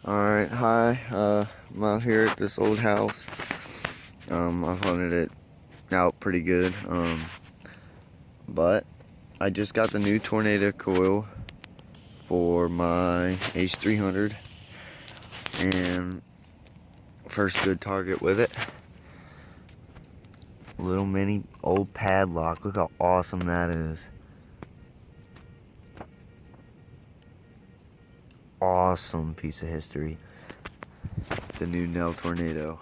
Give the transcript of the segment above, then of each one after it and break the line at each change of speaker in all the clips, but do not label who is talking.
Alright, hi. I'm out here at this old house. I've hunted it out pretty good. But I just got the new tornado coil for my H300 and first good target with it. Little mini old padlock. Look how awesome that is. Awesome piece of history. The new Nell tornado.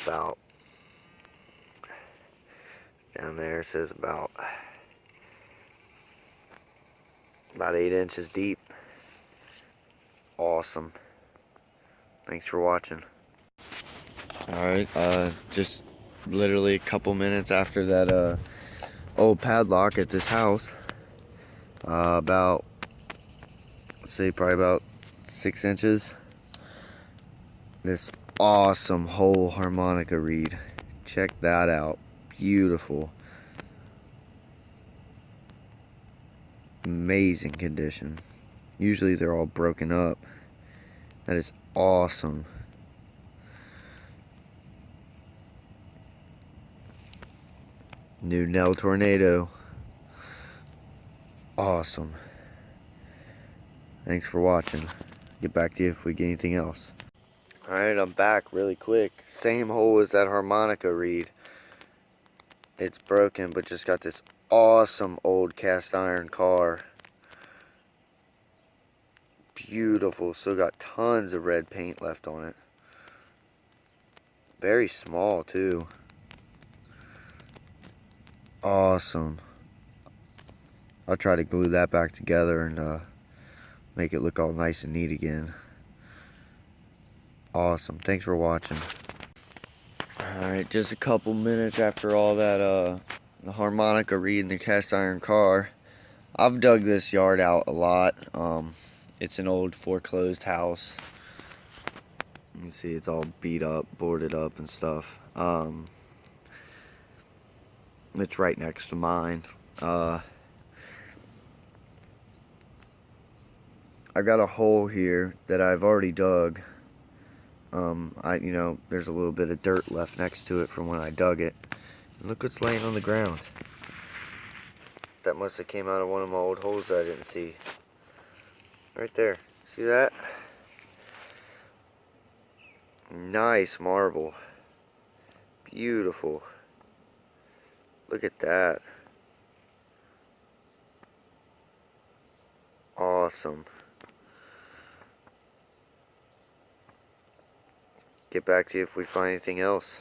About down there it says about 8 inches deep. Awesome. Thanks for watching. Alright, just literally a couple minutes after that old padlock at this house, about, let's say probably about 6 inches, this awesome whole harmonica reed. Check that out. Beautiful. Amazing condition. Usually they're all broken up. That is awesome. New Nell tornado. Awesome. Thanks for watching. Get back to you if we get anything else. Alright, I'm back really quick. Same hole as that harmonica reed. It's broken, but just got this awesome old cast iron car. Beautiful. Still got tons of red paint left on it. Very small too. Awesome. I'll try to glue that back together and make it look all nice and neat again. Awesome. Thanks for watching. Alright, just a couple minutes after all that the harmonica reed and the cast iron car. I've dug this yard out a lot. It's an old foreclosed house. You can see it's all beat up, boarded up and stuff. It's right next to mine. I got a hole here that I've already dug. There's a little bit of dirt left next to it from when I dug it. And look what's laying on the ground. That must have came out of one of my old holes that I didn't see. Right there. See that? Nice marble. Beautiful. Look at that. Awesome. Get back to you if we find anything else.